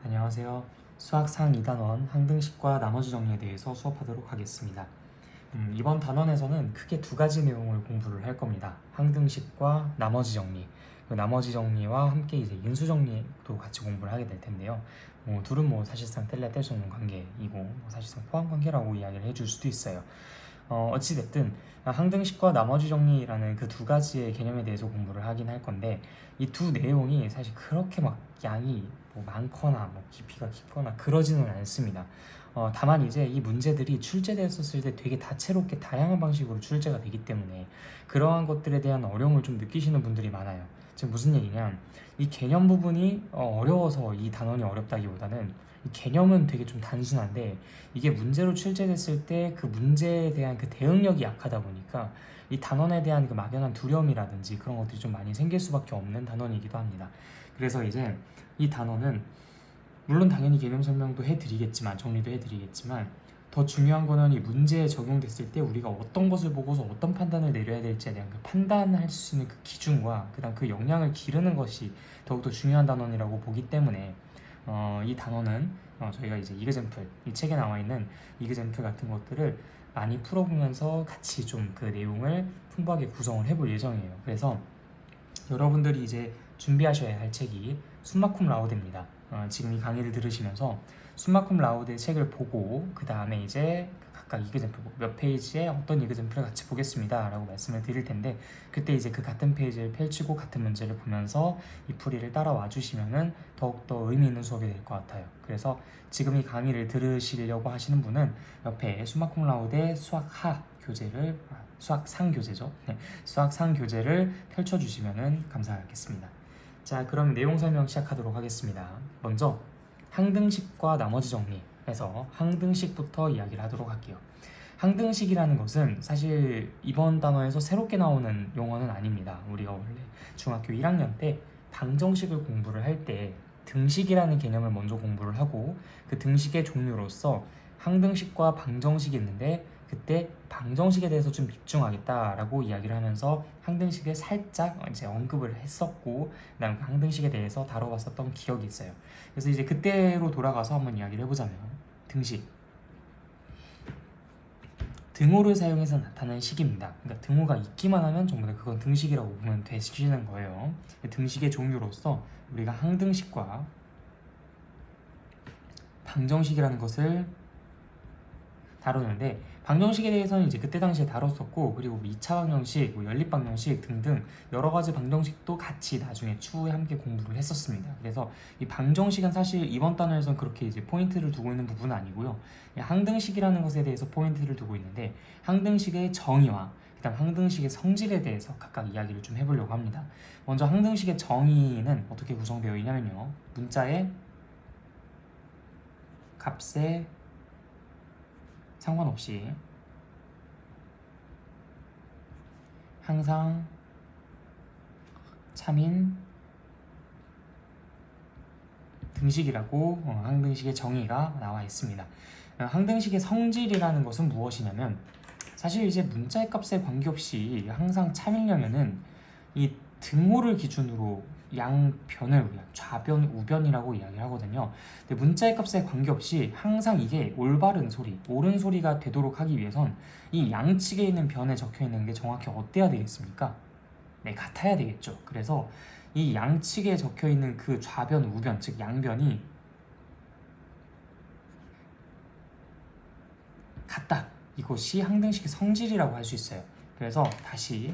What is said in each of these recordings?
안녕하세요. 수학 상 2단원 항등식과 나머지 정리에 대해서 수업하도록 하겠습니다. 이번 단원에서는 크게 두 가지 내용을 공부를 할 겁니다. 항등식과 나머지 정리. 그 나머지 정리와 함께 이제 인수 정리도 같이 공부를 하게 될 텐데요. 둘은 사실상 뗄래야 뗄 수 없는 관계이고 사실상 포함 관계라고 이야기를 해줄 수도 있어요. 어찌됐든 항등식과 나머지 정리라는 그 두 가지의 개념에 대해서 공부를 하긴 할 건데 이 두 내용이 사실 그렇게 막 양이 많거나 깊이가 깊거나 그러지는 않습니다. 다만 이제 이 문제들이 출제되었을 때 되게 다채롭게 다양한 방식으로 출제가 되기 때문에 그러한 것들에 대한 어려움을 좀 느끼시는 분들이 많아요. 지금 무슨 얘기냐, 이 개념 부분이 어려워서 이 단원이 어렵다기보다는 이 개념은 되게 좀 단순한데 이게 문제로 출제됐을 때 그 문제에 대한 그 대응력이 약하다 보니까 이 단원에 대한 그 막연한 두려움이라든지 그런 것들이 좀 많이 생길 수밖에 없는 단원이기도 합니다. 그래서 이제 이 단원은 물론 당연히 개념 설명도 해드리겠지만 정리도 해드리겠지만 더 중요한 거는 이 문제에 적용됐을 때 우리가 어떤 것을 보고서 어떤 판단을 내려야 될지에 대한 그 판단할 수 있는 그 기준과 그다음 그 역량을 기르는 것이 더욱더 중요한 단원이라고 보기 때문에 이 단원은 저희가 이제 이그젬플, 이 책에 나와 있는 이그젬플 같은 것들을 많이 풀어보면서 같이 좀 그 내용을 풍부하게 구성을 해볼 예정이에요. 그래서 여러분들이 이제 준비하셔야 할 책이 숨마쿰 라우데입니다. 지금 이 강의를 들으시면서 숨마쿰 라우데 책을 보고 그 다음에 이제 각각 이그젬플 몇 페이지에 어떤 이그젬플을 같이 보겠습니다 라고 말씀을 드릴 텐데 그때 이제 그 같은 페이지를 펼치고 같은 문제를 보면서 이 풀이를 따라와 주시면은 더욱더 의미 있는 수업이 될 것 같아요. 그래서 지금 이 강의를 들으시려고 하시는 분은 옆에 숨마쿰 라우데 수학하 교재를 수학상 교재죠. 네, 수학상 교재를 펼쳐주시면 감사하겠습니다. 자, 그럼 내용 설명 시작하도록 하겠습니다. 먼저 항등식과 나머지 정리해서 항등식부터 이야기를 하도록 할게요. 항등식이라는 것은 사실 이번 단원에서 새롭게 나오는 용어는 아닙니다. 우리가 원래 중학교 1학년 때 방정식을 공부를 할 때 등식이라는 개념을 먼저 공부를 하고 그 등식의 종류로서 항등식과 방정식이 있는데 그때 방정식에 대해서 좀 집중하겠다라고 이야기를 하면서 항등식을 살짝 이제 언급을 했었고 그다음 그 항등식에 대해서 다뤄봤었던 기억이 있어요. 그래서 이제 그때로 돌아가서 한번 이야기를 해보자면 등식, 등호를 사용해서 나타나는 식입니다. 그러니까 등호가 있기만 하면 전부 다 그건 등식이라고 보면 되시는 거예요. 등식의 종류로서 우리가 항등식과 방정식이라는 것을 다루는데 방정식에 대해서는 이제 그때 당시에 다뤘었고 그리고 2차 방정식, 연립 방정식 등등 여러 가지 방정식도 같이 나중에 추후에 함께 공부를 했었습니다. 그래서 이 방정식은 사실 이번 단원에서는 그렇게 이제 포인트를 두고 있는 부분은 아니고요. 항등식이라는 것에 대해서 포인트를 두고 있는데 항등식의 정의와 그다음 항등식의 성질에 대해서 각각 이야기를 좀 해보려고 합니다. 먼저 항등식의 정의는 어떻게 구성되어 있냐면요. 문자의 값에 상관없이 항상 참인 등식이라고 항등식의 정의가 나와 있습니다. 항등식의 성질이라는 것은 무엇이냐면 사실 이제 문자의 값에 관계없이 항상 참이려면은 이 등호를 기준으로 양변을 우리가 좌변, 우변이라고 이야기를 하거든요. 근데 문자의 값에 관계없이 항상 이게 올바른 소리, 옳은 소리가 되도록 하기 위해선 이 양측에 있는 변에 적혀 있는 게 정확히 어때야 되겠습니까? 네, 같아야 되겠죠. 그래서 이 양측에 적혀 있는 그 좌변, 우변, 즉 양변이 같다. 이것이 항등식의 성질이라고 할 수 있어요. 그래서 다시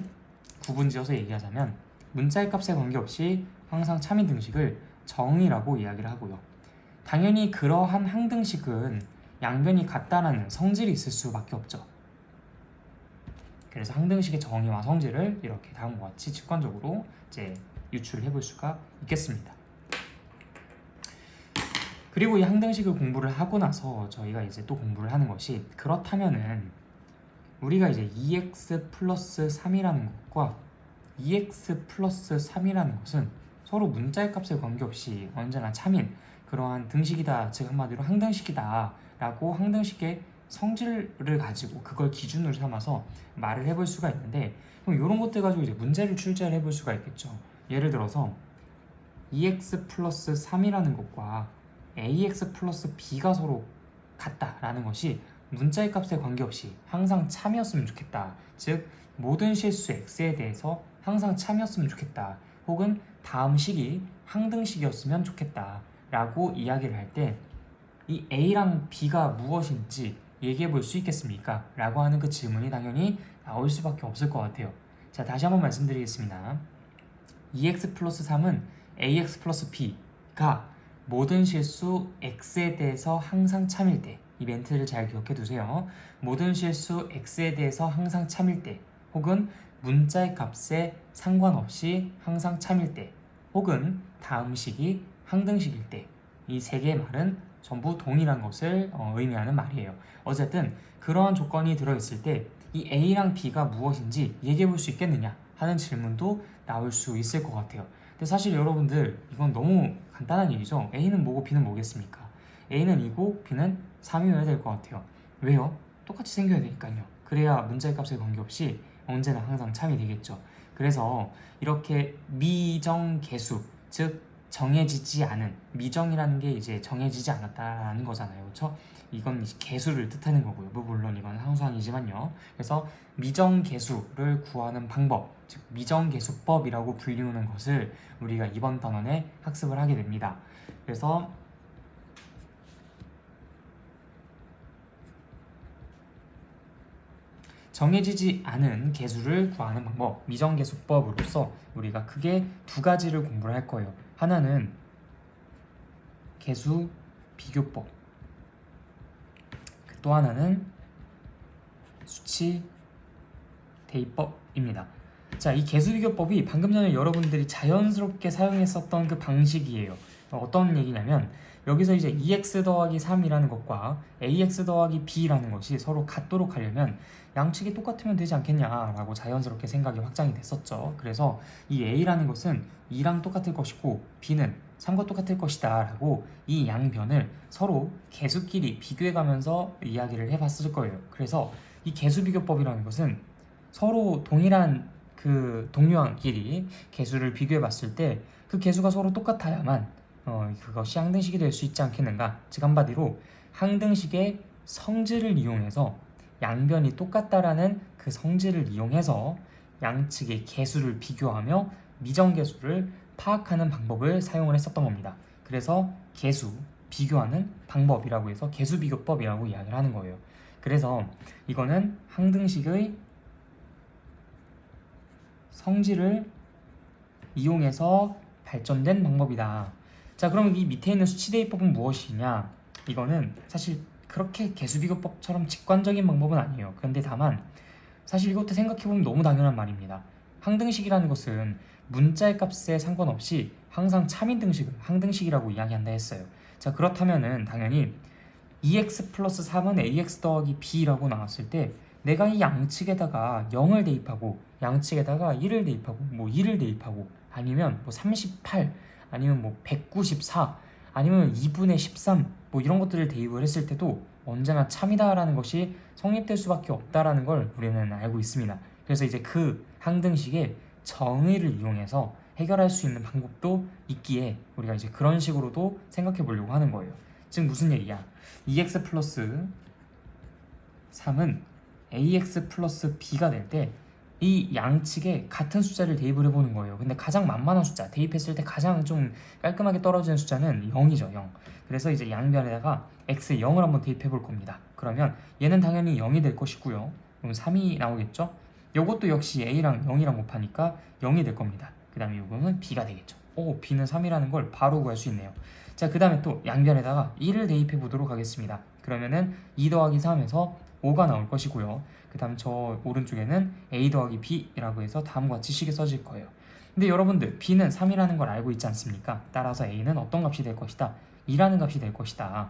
구분지어서 얘기하자면 문자의 값에 관계없이 항상 참인 등식을 정의라고 이야기를 하고요. 당연히 그러한 항등식은 양변이 같다라는 성질이 있을 수밖에 없죠. 그래서 항등식의 정의와 성질을 이렇게 다음과 같이 직관적으로 이제 유출을 해볼 수가 있겠습니다. 그리고 이 항등식을 공부를 하고 나서 저희가 이제 또 공부를 하는 것이 그렇다면은 우리가 이제 2x 플러스 3이라는 것과 2x 플러스 3이라는 것은 서로 문자의 값에 관계없이 언제나 참인 그러한 등식이다, 즉 한마디로 항등식이다 라고 항등식의 성질을 가지고 그걸 기준으로 삼아서 말을 해볼 수가 있는데 그럼 이런 것들 가지고 이제 문제를 출제를 해볼 수가 있겠죠. 예를 들어서 2x 플러스 3이라는 것과 ax 플러스 b가 서로 같다라는 것이 문자의 값에 관계없이 항상 참이었으면 좋겠다. 즉 모든 실수 x에 대해서 항상 참이었으면 좋겠다. 혹은 다음 식이 항등식이었으면 좋겠다 라고 이야기를 할 때 이 a랑 b가 무엇인지 얘기해 볼 수 있겠습니까? 라고 하는 그 질문이 당연히 나올 수밖에 없을 것 같아요. 자, 다시 한번 말씀드리겠습니다. 2x 플러스 3은 ax 플러스 b가 모든 실수 x에 대해서 항상 참일 때, 이 멘트를 잘 기억해 두세요. 모든 실수 x에 대해서 항상 참일 때, 혹은 문자의 값에 상관없이 항상 참일 때, 혹은 다음 식이 항등식일 때, 이 세 개의 말은 전부 동일한 것을 의미하는 말이에요. 어쨌든 그러한 조건이 들어있을 때 이 a랑 b가 무엇인지 얘기해 볼 수 있겠느냐 하는 질문도 나올 수 있을 것 같아요. 근데 사실 여러분들 이건 너무 간단한 얘기죠. a는 뭐고 b는 뭐겠습니까? a는 2고 b는 3이어야 될 것 같아요. 왜요? 똑같이 생겨야 되니까요. 그래야 문자의 값에 관계없이 언제나 항상 참이 되겠죠. 그래서 이렇게 미정계수, 즉 정해지지 않은, 미정이라는 게 이제 정해지지 않았다라는 거잖아요. 그렇죠? 이건 개수를 뜻하는 거고요. 물론 이건 상수항이지만요. 그래서 미정계수를 구하는 방법, 즉 미정계수법이라고 불리우는 것을 우리가 이번 단원에 학습을 하게 됩니다. 그래서 정해지지 않은 계수를 구하는 방법, 미정계수법으로서 우리가 크게 두 가지를 공부를 할 거예요. 하나는 계수 비교법, 또 하나는 수치 대입법입니다. 자, 이 계수 비교법이 방금 전에 여러분들이 자연스럽게 사용했었던 그 방식이에요. 어떤 얘기냐면 여기서 이제 2x 더하기 3이라는 것과 ax 더하기 b라는 것이 서로 같도록 하려면 양측이 똑같으면 되지 않겠냐라고 자연스럽게 생각이 확장이 됐었죠. 그래서 이 a라는 것은 2랑 똑같을 것이고 b는 3과 똑같을 것이다 라고 이 양변을 서로 계수끼리 비교해가면서 이야기를 해봤을 거예요. 그래서 이 계수비교법이라는 것은 서로 동일한 그 동류항끼리 계수를 비교해봤을 때 그 계수가 서로 똑같아야만 그것이 항등식이 될 수 있지 않겠는가. 즉 한마디로 항등식의 성질을 이용해서 양변이 똑같다라는 그 성질을 이용해서 양측의 계수를 비교하며 미정계수를 파악하는 방법을 사용을 했었던 겁니다. 그래서 계수, 비교하는 방법이라고 해서 계수비교법이라고 이야기를 하는 거예요. 그래서 이거는 항등식의 성질을 이용해서 발전된 방법이다. 자, 그럼 이 밑에 있는 수치대입법은 무엇이냐? 이거는 사실 그렇게 계수비교법처럼 직관적인 방법은 아니에요. 그런데 다만 사실 이것도 생각해보면 너무 당연한 말입니다. 항등식이라는 것은 문자의 값에 상관없이 항상 참인등식을 항등식이라고 이야기한다 했어요. 자, 그렇다면은 당연히 2x 플러스 3은 ax 더하기 b라고 나왔을 때 내가 이 양측에다가 0을 대입하고 양측에다가 1을 대입하고 뭐 2를 대입하고 아니면 뭐 38 아니면 뭐 194 아니면 2분의 13 뭐 이런 것들을 대입을 했을 때도 언제나 참이다라는 것이 성립될 수밖에 없다라는 걸 우리는 알고 있습니다. 그래서 이제 그 항등식의 정의를 이용해서 해결할 수 있는 방법도 있기에 우리가 이제 그런 식으로도 생각해 보려고 하는 거예요. 즉 무슨 얘기야? 2x 플러스 3은 ax 플러스 b가 될 때 이 양측에 같은 숫자를 대입을 해보는 거예요. 근데 가장 만만한 숫자, 대입했을 때 가장 좀 깔끔하게 떨어지는 숫자는 0이죠. 0. 그래서 이제 양변에다가 x 0을 한번 대입해 볼 겁니다. 그러면 얘는 당연히 0이 될 것이고요. 그럼 3이 나오겠죠? 이것도 역시 a랑 0이랑 곱하니까 0이 될 겁니다. 그 다음에 이거는 b가 되겠죠. 오, b는 3이라는 걸 바로 구할 수 있네요. 자, 그 다음에 또 양변에다가 1을 대입해 보도록 하겠습니다. 그러면은 2 더하기 3에서 5가 나올 것이고요. 그 다음 저 오른쪽에는 a 더하기 b라고 해서 다음과 같이 식이 써질 거예요. 근데 여러분들 b는 3이라는 걸 알고 있지 않습니까? 따라서 a는 어떤 값이 될 것이다? 2라는 값이 될 것이다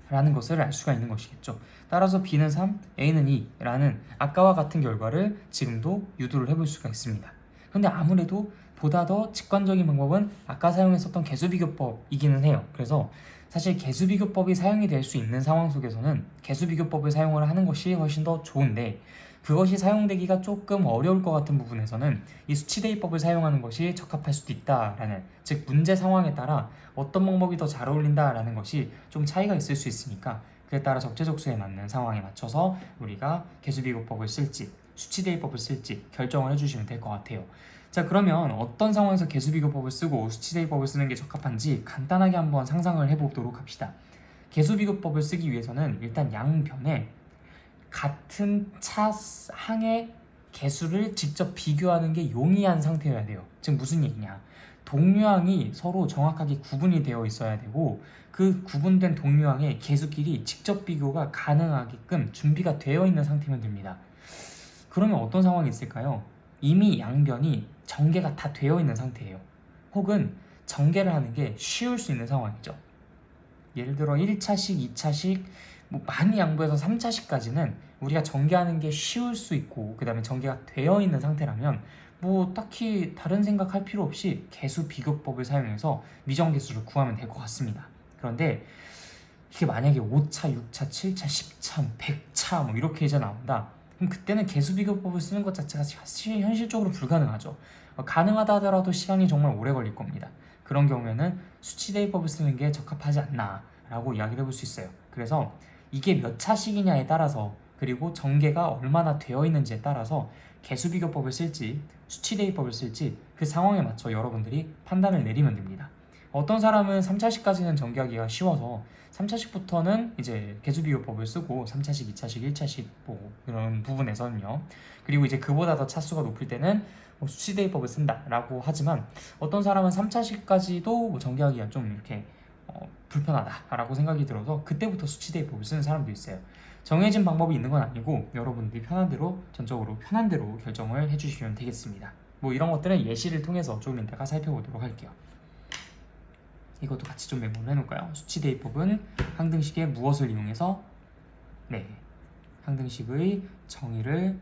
라는 것을 알 수가 있는 것이겠죠. 따라서 b는 3, a는 2라는 아까와 같은 결과를 지금도 유도를 해볼 수가 있습니다. 그런데 아무래도 보다 더 직관적인 방법은 아까 사용했었던 계수비교법이기는 해요. 그래서 사실 계수비교법이 사용이 될 수 있는 상황 속에서는 계수비교법을 사용을 하는 것이 훨씬 더 좋은데 그것이 사용되기가 조금 어려울 것 같은 부분에서는 이 수치대입법을 사용하는 것이 적합할 수도 있다라는, 즉 문제 상황에 따라 어떤 방법이 더 잘 어울린다라는 것이 좀 차이가 있을 수 있으니까 그에 따라 적재적소에 맞는 상황에 맞춰서 우리가 개수비교법을 쓸지 수치대입법을 쓸지 결정을 해주시면 될 것 같아요. 자, 그러면 어떤 상황에서 개수비교법을 쓰고 수치대입법을 쓰는 게 적합한지 간단하게 한번 상상을 해보도록 합시다. 개수비교법을 쓰기 위해서는 일단 양변에 같은 차 항의 개수를 직접 비교하는 게 용이한 상태여야 돼요. 즉 무슨 얘기냐, 동류항이 서로 정확하게 구분이 되어 있어야 되고 그 구분된 동류항의 개수끼리 직접 비교가 가능하게끔 준비가 되어 있는 상태면 됩니다. 그러면 어떤 상황이 있을까요? 이미 양변이 전개가 다 되어 있는 상태예요. 혹은 전개를 하는 게 쉬울 수 있는 상황이죠. 예를 들어 1차식, 2차식, 뭐 많이 양보해서 3차식까지는 우리가 전개하는 게 쉬울 수 있고 그 다음에 전개가 되어 있는 상태라면 뭐 딱히 다른 생각할 필요 없이 개수 비교법을 사용해서 미정개수를 구하면 될 것 같습니다. 그런데 이게 만약에 5차, 6차, 7차, 10차, 100차 뭐 이렇게 이제 나온다. 그럼 그때는 개수 비교법을 쓰는 것 자체가 사실 현실적으로 불가능하죠. 가능하다 하더라도 시간이 정말 오래 걸릴 겁니다. 그런 경우에는 수치대입법을 쓰는 게 적합하지 않나 라고 이야기를 해볼 수 있어요. 그래서 이게 몇 차식이냐에 따라서 그리고 전개가 얼마나 되어 있는지에 따라서 개수비교법을 쓸지 수치대입법을 쓸지 그 상황에 맞춰 여러분들이 판단을 내리면 됩니다. 어떤 사람은 3차식까지는 전개하기가 쉬워서 3차식부터는 이제 개수비교법을 쓰고 3차식, 2차식, 1차식 뭐 이런 부분에서는요. 그리고 이제 그보다 더 차수가 높을 때는 뭐 수치대입법을 쓴다라고 하지만 어떤 사람은 3차식까지도 뭐 전개하기가 좀 이렇게 불편하다라고 생각이 들어서 그때부터 수치대입법을 쓰는 사람도 있어요. 정해진 방법이 있는 건 아니고 여러분들이 편한 대로 전적으로 편한 대로 결정을 해주시면 되겠습니다. 뭐 이런 것들은 예시를 통해서 조금 이따가 살펴보도록 할게요. 이것도 같이 좀 메모를 해놓을까요? 수치대입법은 항등식의 무엇을 이용해서? 네, 항등식의 정의를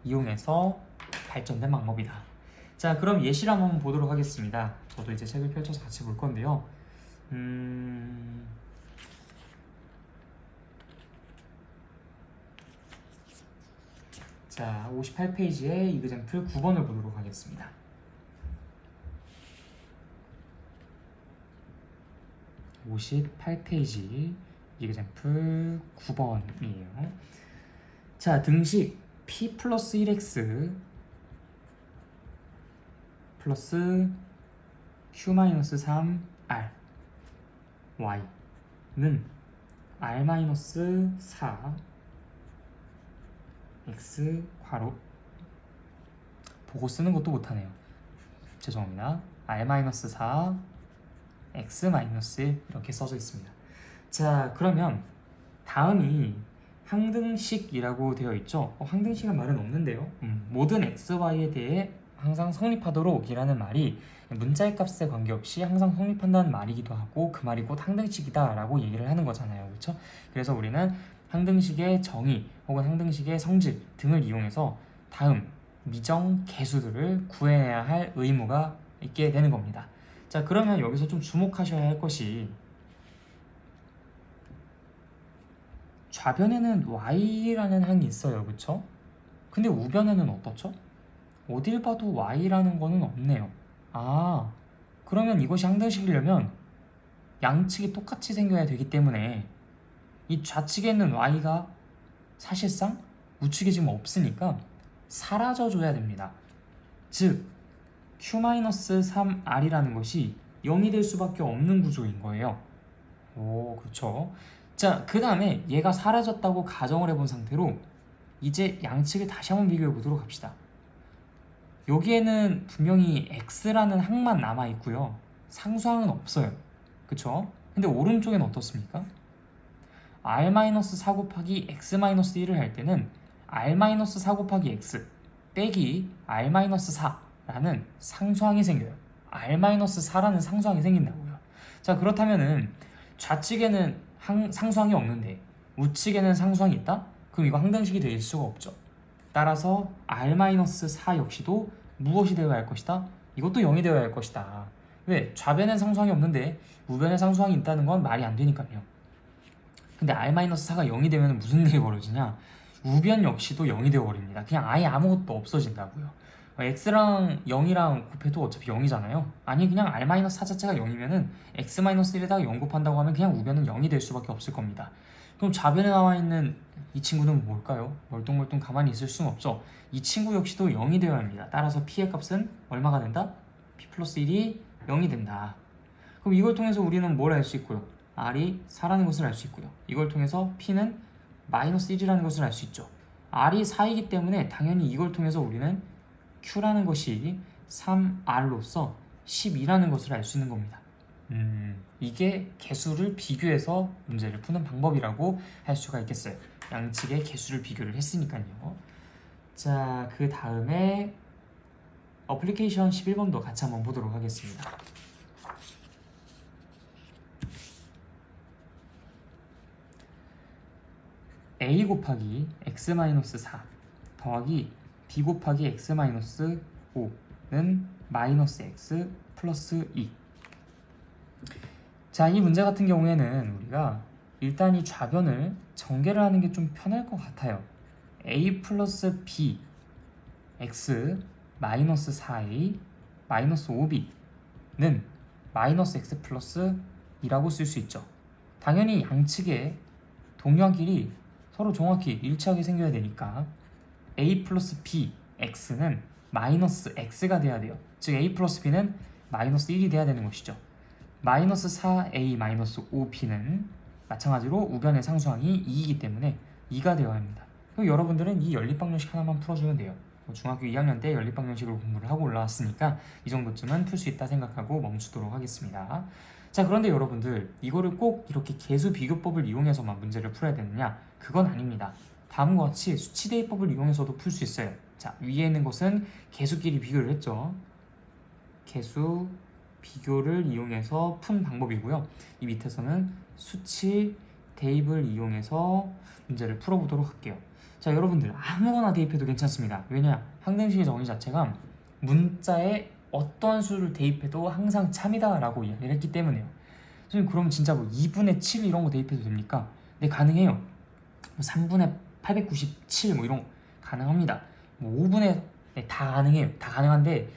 이용해서 발전된 방법이다. 자, 그럼 예시를 한번 보도록 하겠습니다. 저도 이제 책을 펼쳐서 같이 볼 건데요. 자, 58페이지에 이그젬플 9번을 보도록 하겠습니다. (58페이지) 이그젬플 9번이에요. 자, 등식 p 플러스 1x 플러스 q 마이너스 3r y는 r 마이너스 4 x 괄호 보고 쓰는 것도 못하네요. 죄송합니다. r 마이너스 4 x 마이너스 1 이렇게 써져 있습니다. 자, 그러면 다음이 항등식이라고 되어 있죠. 항등식은 말은 없는데요. 모든 x, y에 대해 항상 성립하도록 이라는 말이 문자의 값에 관계없이 항상 성립한다는 말이기도 하고 그 말이 곧 항등식이다 라고 얘기를 하는 거잖아요. 그렇죠? 그래서 우리는 항등식의 정의 혹은 항등식의 성질 등을 이용해서 다음 미정 개수들을 구해내야 할 의무가 있게 되는 겁니다. 자, 그러면 여기서 좀 주목하셔야 할 것이 좌변에는 y라는 항이 있어요. 그쵸? 근데 우변에는 어떻죠? 어딜 봐도 y라는 거는 없네요. 아, 그러면 이것이 항등식이려면 양측이 똑같이 생겨야 되기 때문에 이 좌측에 있는 y가 사실상 우측에 지금 없으니까 사라져줘야 됩니다. 즉 q-3r이라는 것이 0이 될 수밖에 없는 구조인 거예요. 오, 그렇죠. 자, 그 다음에 얘가 사라졌다고 가정을 해본 상태로 이제 양측을 다시 한번 비교해 보도록 합시다. 여기에는 분명히 x라는 항만 남아있고요. 상수항은 없어요. 그쵸? 근데 오른쪽엔 어떻습니까? r-4 곱하기 x-1을 할 때는 r-4 곱하기 x 빼기 r-4라는 상수항이 생겨요. r-4라는 상수항이 생긴다고요. 자, 그렇다면은 좌측에는 상수항이 없는데 우측에는 상수항이 있다? 그럼 이거 항등식이 될 수가 없죠. 따라서 r-4 역시도 무엇이 되어야 할 것이다? 이것도 0이 되어야 할 것이다. 왜? 좌변엔 상수항이 없는데 우변에 상수항이 있다는 건 말이 안 되니까요. 근데 r-4가 0이 되면 무슨 일이 벌어지냐? 우변 역시도 0이 되어버립니다. 그냥 아예 아무것도 없어진다고요. x랑 0이랑 곱해도 어차피 0이잖아요. 아니 그냥 r-4 자체가 0이면은 x-1에다가 0 곱한다고 하면 그냥 우변은 0이 될 수밖에 없을 겁니다. 그럼 좌변에 나와 있는 이 친구는 뭘까요? 멀뚱멀뚱 가만히 있을 수는 없죠. 이 친구 역시도 0이 되어야 합니다. 따라서 p의 값은 얼마가 된다? p 플러스 1이 0이 된다. 그럼 이걸 통해서 우리는 뭘 알 수 있고요? r이 4라는 것을 알 수 있고요. 이걸 통해서 p는 마이너스 1이라는 것을 알 수 있죠. r이 4이기 때문에 당연히 이걸 통해서 우리는 q라는 것이 3r로서 12라는 것을 알 수 있는 겁니다. 이게 개수를 비교해서 문제를 푸는 방법이라고 할 수가 있겠어요. 양측의 개수를 비교를 했으니까요. 자, 그 다음에 어플리케이션 11번도 같이 한번 보도록 하겠습니다. a 곱하기 x-4 더하기 b 곱하기 x-5는 마이너스 x 플러스 2. 자, 이 문제 같은 경우에는 우리가 일단 이 좌변을 전개를 하는 게 좀 편할 것 같아요. a 플러스 b x 마이너스 4a 마이너스 5b는 마이너스 x 플러스 2라고 쓸 수 있죠. 당연히 양측의 동량끼리 서로 정확히 일치하게 생겨야 되니까 a 플러스 b x는 마이너스 x가 돼야 돼요. 즉 a 플러스 b는 마이너스 1이 돼야 되는 것이죠. 마이너스 4a 마이너스 5b는 마찬가지로 우변의 상수항이 2이기 때문에 2가 되어야 합니다. 그럼 여러분들은 이 연립방정식 하나만 풀어주면 돼요. 중학교 2학년 때 연립방정식을 공부를 하고 올라왔으니까 이 정도쯤은 풀 수 있다 생각하고 멈추도록 하겠습니다. 자, 그런데 여러분들 이거를 꼭 이렇게 계수 비교법을 이용해서만 문제를 풀어야 되느냐? 그건 아닙니다. 다음과 같이 수치 대입법을 이용해서도 풀 수 있어요. 자, 위에 있는 것은 계수끼리 비교를 했죠. 계수 비교를 이용해서 푼 방법이고요. 이 밑에서는 수치 대입을 이용해서 문제를 풀어보도록 할게요. 자, 여러분들 아무거나 대입해도 괜찮습니다. 왜냐? 항등식의 정의 자체가 문자에 어떠한 수를 대입해도 항상 참이다 라고 이야기를 했기 때문에요. 선생님 그럼 진짜 뭐 2분의 7 이런 거 대입해도 됩니까? 네, 가능해요. 뭐 3분의 897 뭐 이런 거 가능합니다. 뭐 5분의 네, 다 가능해요. 다 가능한데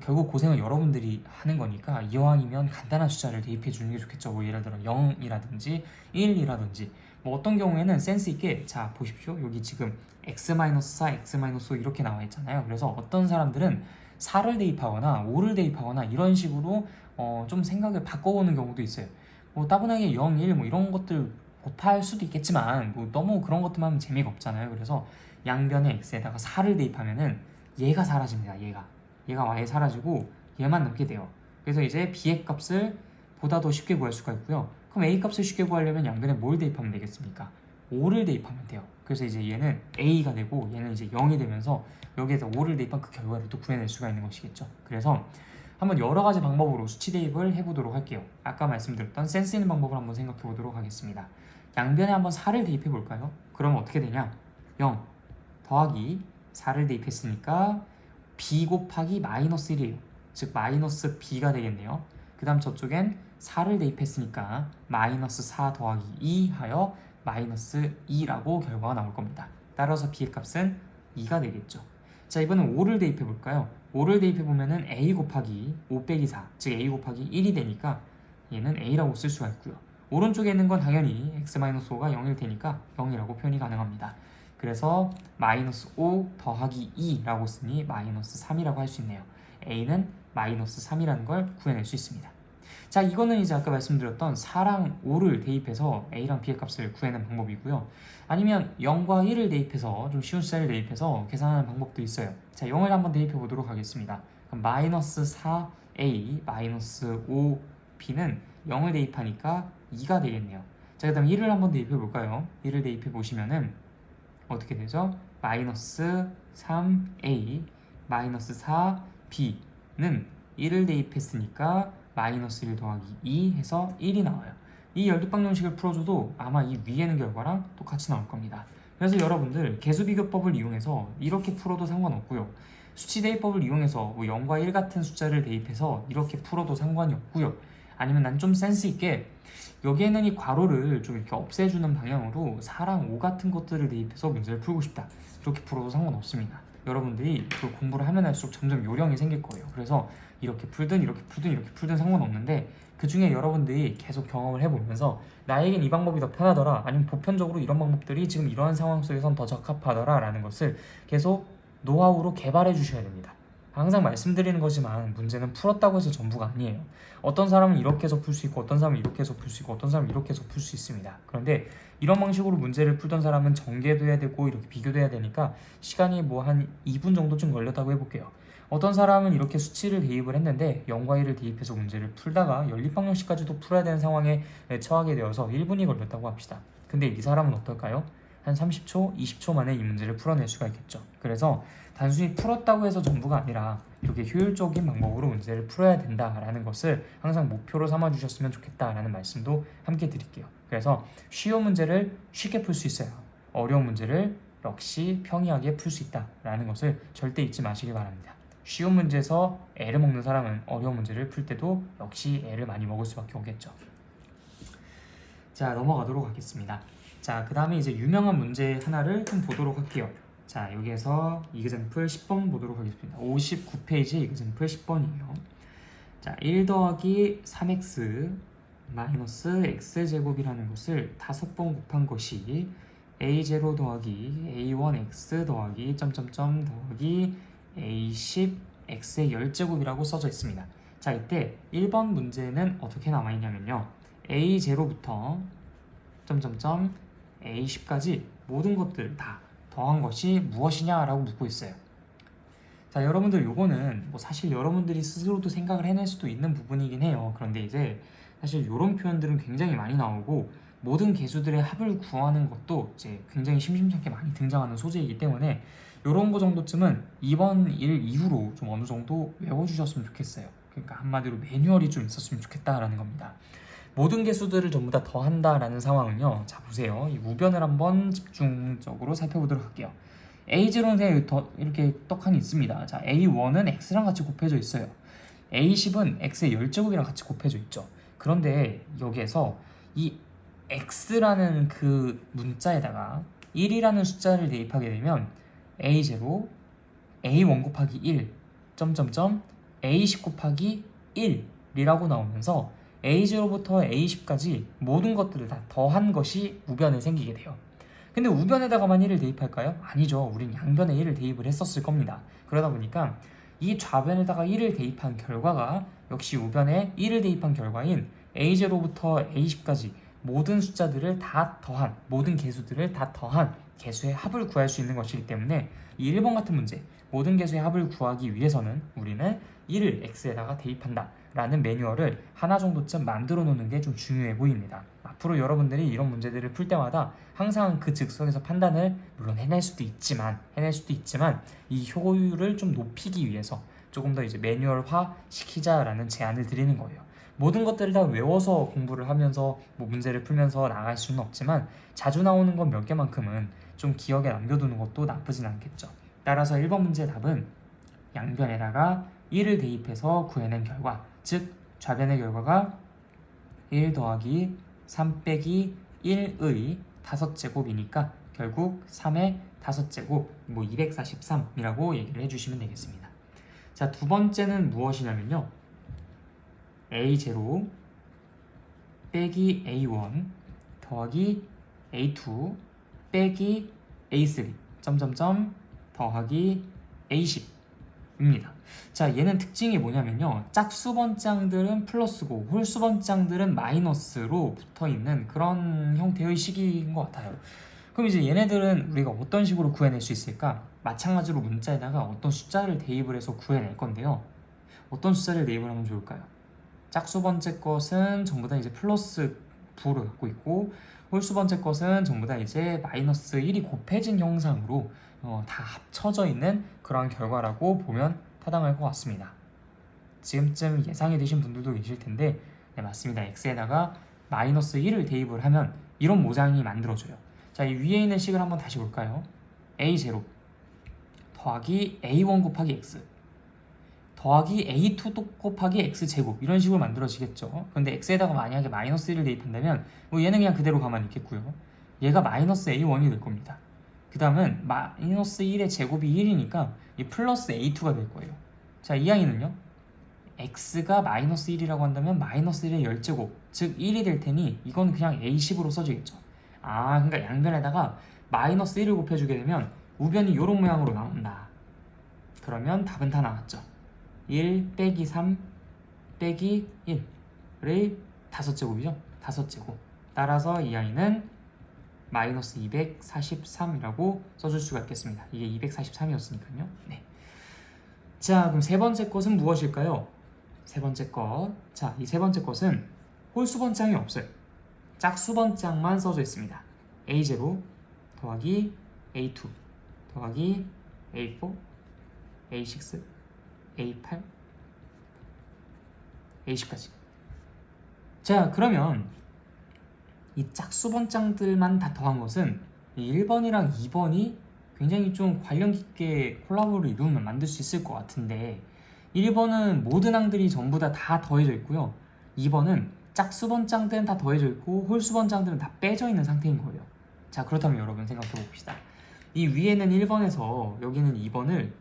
결국 고생은 여러분들이 하는 거니까 이왕이면 간단한 숫자를 대입해 주는 게 좋겠죠. 뭐 예를 들어 0이라든지 1이라든지 뭐 어떤 경우에는 센스 있게 자 보십시오. 여기 지금 x-4, x-5 이렇게 나와 있잖아요. 그래서 어떤 사람들은 4를 대입하거나 5를 대입하거나 이런 식으로 좀 생각을 바꿔보는 경우도 있어요. 뭐 따분하게 0, 1 뭐 이런 것들 곱할 수도 있겠지만 뭐 너무 그런 것들만 하면 재미가 없잖아요. 그래서 양변의 x에다가 4를 대입하면은 얘가 사라집니다. 얘가 아예 사라지고 얘만 남게 돼요. 그래서 이제 b의 값을 보다 더 쉽게 구할 수가 있고요. 그럼 a 값을 쉽게 구하려면 양변에 뭘 대입하면 되겠습니까? 5를 대입하면 돼요. 그래서 이제 얘는 a가 되고 얘는 이제 0이 되면서 여기에서 5를 대입한 그 결과를 또 구해낼 수가 있는 것이겠죠. 그래서 한번 여러 가지 방법으로 수치 대입을 해보도록 할게요. 아까 말씀드렸던 센스 있는 방법을 한번 생각해 보도록 하겠습니다. 양변에 한번 4를 대입해 볼까요? 그러면 어떻게 되냐? 0 더하기 4를 대입했으니까 b 곱하기 마이너스 1이에요. 즉 마이너스 b가 되겠네요. 그 다음 저쪽엔 4를 대입했으니까 마이너스 4 더하기 2 하여 마이너스 2라고 결과가 나올 겁니다. 따라서 b의 값은 2가 되겠죠. 자, 이번엔 5를 대입해 볼까요? 5를 대입해 보면은 a 곱하기 5 빼기 4, 즉 a 곱하기 1이 되니까 얘는 a라고 쓸 수가 있고요. 오른쪽에 있는 건 당연히 x-5가 0일 테니까 0이라고 표현이 가능합니다. 그래서 마이너스 5 더하기 2라고 쓰니 마이너스 3이라고 할 수 있네요. a는 마이너스 3이라는 걸 구해낼 수 있습니다. 자, 이거는 이제 아까 말씀드렸던 4랑 5를 대입해서 a랑 b의 값을 구해내는 방법이고요. 아니면 0과 1을 대입해서 좀 쉬운 숫자를 대입해서 계산하는 방법도 있어요. 자, 0을 한번 대입해 보도록 하겠습니다. 그럼 마이너스 4a 마이너스 5b는 0을 대입하니까 2가 되겠네요. 자, 그 다음 1을 한번 대입해 볼까요? 1을 대입해 보시면은 어떻게 되죠? 마이너스 3a 마이너스 4b는 1을 대입했으니까 마이너스 1 더하기 2 해서 1이 나와요. 이 연립방정식을 풀어줘도 아마 이 위에 있는 결과랑 똑같이 나올 겁니다. 그래서 여러분들 계수비교법을 이용해서 이렇게 풀어도 상관없고요. 수치대입법을 이용해서 뭐 0과 1 같은 숫자를 대입해서 이렇게 풀어도 상관이 없고요. 아니면 난 좀 센스 있게 여기에는 이 괄호를 좀 이렇게 없애주는 방향으로 4랑 5 같은 것들을 대입해서 문제를 풀고 싶다. 이렇게 풀어도 상관없습니다. 여러분들이 그 공부를 하면 할수록 점점 요령이 생길 거예요. 그래서 이렇게 풀든 이렇게 풀든 이렇게 풀든 상관없는데 그 중에 여러분들이 계속 경험을 해보면서 나에겐 이 방법이 더 편하더라, 아니면 보편적으로 이런 방법들이 지금 이러한 상황 속에선 더 적합하더라 라는 것을 계속 노하우로 개발해 주셔야 됩니다. 항상 말씀드리는 거지만 문제는 풀었다고 해서 전부가 아니에요. 어떤 사람은 이렇게 해서 풀 수 있고 어떤 사람은 이렇게 해서 풀 수 있고 어떤 사람은 이렇게 해서 풀 수 있습니다. 그런데 이런 방식으로 문제를 풀던 사람은 전개도 해야 되고 이렇게 비교도 해야 되니까 시간이 뭐 한 2분 정도쯤 걸렸다고 해볼게요. 어떤 사람은 이렇게 수치를 대입을 했는데 0과 1을 대입해서 문제를 풀다가 연립방정식까지도 풀어야 되는 상황에 처하게 되어서 1분이 걸렸다고 합시다. 근데 이 사람은 어떨까요? 한 30초, 20초 만에 이 문제를 풀어낼 수가 있겠죠. 그래서 단순히 풀었다고 해서 전부가 아니라 이렇게 효율적인 방법으로 문제를 풀어야 된다라는 것을 항상 목표로 삼아 주셨으면 좋겠다라는 말씀도 함께 드릴게요. 그래서 쉬운 문제를 쉽게 풀 수 있어요. 어려운 문제를 역시 평이하게 풀 수 있다라는 것을 절대 잊지 마시기 바랍니다. 쉬운 문제에서 애를 먹는 사람은 어려운 문제를 풀 때도 역시 애를 많이 먹을 수밖에 없겠죠. 자, 넘어가도록 하겠습니다. 자, 그 다음에 이제 유명한 문제 하나를 좀 보도록 할게요. 자, 여기에서 이그젬플 10번 보도록 하겠습니다. 59페이지 이그젬플 10번이에요. 자, 1 더하기 3x 마이너스 x제곱이라는 것을 5번 곱한 것이 a0 더하기 a1x 더하기 점점점 더하기 a10 x의 10제곱이라고 써져 있습니다. 자, 이때 1번 문제는 어떻게 남아있냐면요, a0부터 점점점 a10까지 모든 것들을 다 더한 것이 무엇이냐라고 묻고 있어요. 자, 여러분들 요거는 뭐 사실 여러분들이 스스로도 생각을 해낼 수도 있는 부분이긴 해요. 그런데 이제 사실 이런 표현들은 굉장히 많이 나오고 모든 개수들의 합을 구하는 것도 이제 굉장히 심심찮게 많이 등장하는 소재이기 때문에 이런 거 정도쯤은 이번 일 이후로 좀 어느 정도 외워주셨으면 좋겠어요. 그러니까 한마디로 매뉴얼이 좀 있었으면 좋겠다라는 겁니다. 모든 개수들을 전부 다 더한다라는 상황은요, 자 보세요. 이 우변을 한번 집중적으로 살펴보도록 할게요. A0는 이렇게 떡하니 있습니다. 자, A1은 X랑 같이 곱해져 있어요. A10은 X의 10제곱이랑 같이 곱해져 있죠. 그런데 여기에서 이 X라는 그 문자에다가 1이라는 숫자를 대입하게 되면 A0, A1 곱하기 1, 점점점 A10 곱하기 1이라고 나오면서 A0부터 A10까지 모든 것들을 다 더한 것이 우변에 생기게 돼요. 근데 우변에다가만 1을 대입할까요? 아니죠. 우린 양변에 1을 대입을 했었을 겁니다. 그러다 보니까 이 좌변에다가 1을 대입한 결과가 역시 우변에 1을 대입한 결과인 A0부터 A10까지 모든 숫자들을 다 더한, 모든 개수들을 다 더한 개수의 합을 구할 수 있는 것이기 때문에 이 1번 같은 문제, 모든 개수의 합을 구하기 위해서는 우리는 1을 x에다가 대입한다 라는 매뉴얼을 하나 정도쯤 만들어 놓는 게 좀 중요해 보입니다. 앞으로 여러분들이 이런 문제들을 풀 때마다 항상 그 즉석에서 판단을 물론 해낼 수도 있지만 이 효율을 좀 높이기 위해서 조금 더 이제 매뉴얼화 시키자라는 제안을 드리는 거예요. 모든 것들을 다 외워서 공부를 하면서 뭐 문제를 풀면서 나갈 수는 없지만 자주 나오는 건 몇 개만큼은 좀 기억에 남겨두는 것도 나쁘진 않겠죠. 따라서 1번 문제의 답은 양변에다가 1을 대입해서 구해낸 결과, 즉 좌변의 결과가 1 더하기 3 빼기 1의 5제곱이니까 결국 3의 5제곱, 뭐 243이라고 얘기를 해주시면 되겠습니다. 자, 두 번째는 무엇이냐면요, A0 빼기 A1 더하기 A2 빼기 A3 점점점 더하기 A10입니다. 자, 얘는 특징이 뭐냐면요, 짝수번장들은 플러스고 홀수번장들은 마이너스로 붙어있는 그런 형태의 식인 것 같아요. 그럼 이제 얘네들은 우리가 어떤 식으로 구해낼 수 있을까? 마찬가지로 문자에다가 어떤 숫자를 대입을 해서 구해낼 건데요, 어떤 숫자를 대입을 하면 좋을까요? 짝수 번째 것은 전부 다 이제 플러스 9를 갖고 있고 홀수 번째 것은 전부 다 이제 마이너스 1이 곱해진 형상으로 다 합쳐져 있는 그런 결과라고 보면 타당할 것 같습니다. 지금쯤 예상이 되신 분들도 계실 텐데, 네, 맞습니다. x에다가 마이너스 1을 대입을 하면 이런 모양이 만들어져요. 자, 이 위에 있는 식을 한번 다시 볼까요? a0 더하기 a1 곱하기 x, 더하기 a2 또 곱하기 x제곱 이런 식으로 만들어지겠죠. 그런데 x에다가 만약에 마이너스 1을 대입한다면 뭐 얘는 그냥 그대로 가만히 있겠고요. 얘가 마이너스 a1이 될 겁니다. 그 다음은 마이너스 1의 제곱이 1이니까 이 플러스 a2가 될 거예요. 자, 이 아이는요, x가 마이너스 1이라고 한다면 마이너스 1의 10제곱, 즉 1이 될 테니 이건 그냥 a10으로 써지겠죠. 그러니까 양변에다가 마이너스 1을 곱해주게 되면 우변이 이런 모양으로 나온다. 그러면 답은 다 나왔죠. 1 빼기 3 빼기 1의 5제곱이죠. 5제곱. 따라서 이 아이는 마이너스 243이라고 써줄 수가 있겠습니다. 이게 243이었으니까요. 네. 자, 그럼 세 번째 것은 무엇일까요? 세 번째 것. 자, 이 세 번째 것은 홀수번장이 없어요. 짝수번장만 써져 있습니다. A0 더하기 A2 더하기 A4 A6 A8 A10까지. 자, 그러면 이 짝수번장들만 다 더한 것은 이 1번이랑 2번이 굉장히 좀 관련 깊게 콜라보를 이루면 만들 수 있을 것 같은데, 1번은 모든 항들이 전부 다 더해져 있고요. 2번은 짝수번장들은 다 더해져 있고 홀수번장들은 다 빼져 있는 상태인 거예요. 자, 그렇다면 여러분 생각해 봅시다. 이 위에는 1번에서 여기는 2번을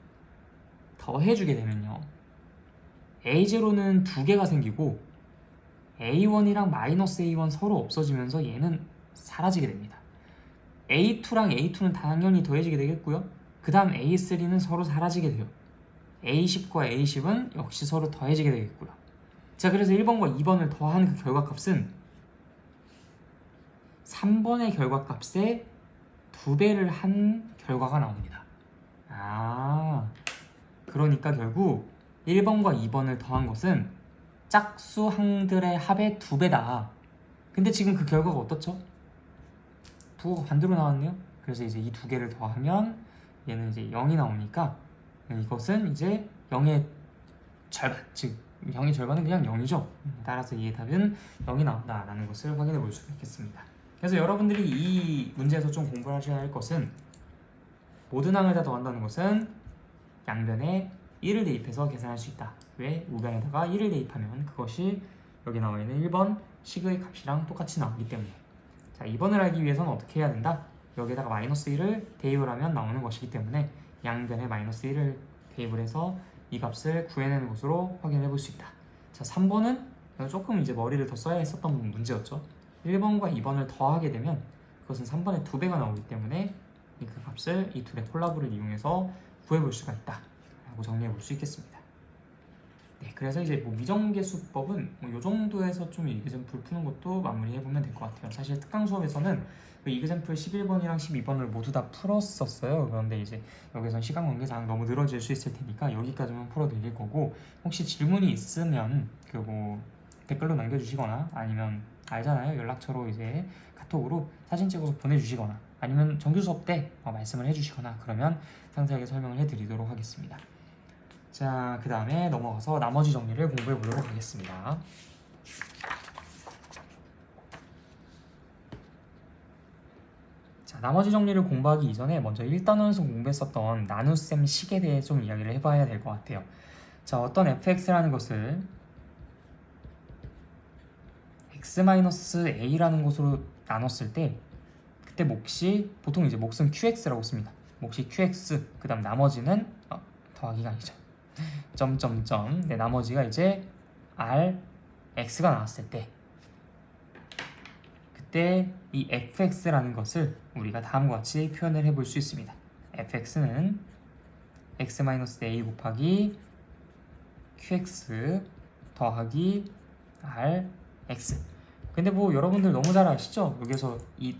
더해주게 되면요, A0는 2개가 생기고 A1이랑 마이너스 A1 서로 없어지면서 얘는 사라지게 됩니다. A2랑 A2는 당연히 더해지게 되겠고요. 그 다음 A3는 서로 사라지게 돼요. A10과 A10은 역시 서로 더해지게 되겠고요. 자, 그래서 1번과 2번을 더한 그 결과값은 3번의 결과값의 2배를 한 결과가 나옵니다. 그러니까 결국 1번과 2번을 더한 것은 짝수항들의 합의 2배다. 근데 지금 그 결과가 어떻죠? 부호가 반대로 나왔네요. 그래서 이제 이 두 개를 더하면 얘는 이제 0이 나오니까 이것은 이제 0의 절반, 즉 0의 절반은 그냥 0이죠. 따라서 이의 답은 0이 나온다라는 것을 확인해 볼 수가 있겠습니다. 그래서 여러분들이 이 문제에서 좀 공부를 하셔야 할 것은, 모든 항을 다 더한다는 것은 양변에 1을 대입해서 계산할 수 있다. 왜? 우변에다가 1을 대입하면 그것이 여기 나와 있는 1번 식의 값이랑 똑같이 나오기 때문에. 자, 2번을 알기 위해서는 어떻게 해야 된다? 여기에다가 마이너스 1을 대입을 하면 나오는 것이기 때문에 양변에 마이너스 1을 대입을 해서 이 값을 구해내는 것으로 확인해 볼 수 있다. 자, 3번은 조금 이제 머리를 더 써야 했었던 문제였죠. 1번과 2번을 더하게 되면 그것은 3번의 2배가 나오기 때문에 그 값을 이 두 개 콜라보를 이용해서 구해볼 수가 있다 라고 정리해 볼 수 있겠습니다. 네, 그래서 이제 뭐 미정계수법은 이 정도에서 좀 이그젠플 푸는 것도 마무리해 보면 될 것 같아요. 사실 특강 수업에서는 이그젠플 11번이랑 12번을 모두 다 풀었었어요. 그런데 이제 여기선 시간 관계상 너무 늘어질 수 있을 테니까 여기까지만 풀어드릴 거고, 혹시 질문이 있으면 그 뭐 댓글로 남겨주시거나, 아니면 알잖아요, 연락처로 이제 카톡으로 사진 찍어서 보내주시거나, 아니면 정규 수업 때 말씀을 해주시거나, 그러면 상세하게 설명을 해드리도록 하겠습니다. 자, 그 다음에 넘어가서 나머지 정리를 공부해 보도록 하겠습니다. 자, 나머지 정리를 공부하기 이전에 먼저 1단원에서 공부했었던 나눗셈 식에 대해 좀 이야기를 해봐야 될 것 같아요. 자, 어떤 fx라는 것을 x-a라는 것으로 나눴을 때, 그때 몫이 보통 이제 몫은 qx라고 씁니다. 몫이 qx, 그 다음 나머지는 더하기가 아니죠. 점점점. 네, 나머지가 이제 rx가 나왔을 때, 그때 이 fx라는 것을 우리가 다음과 같이 표현을 해볼 수 있습니다. fx는 x-a 곱하기 qx 더하기 rx. 근데 뭐 여러분들 너무 잘 아시죠? 여기서 이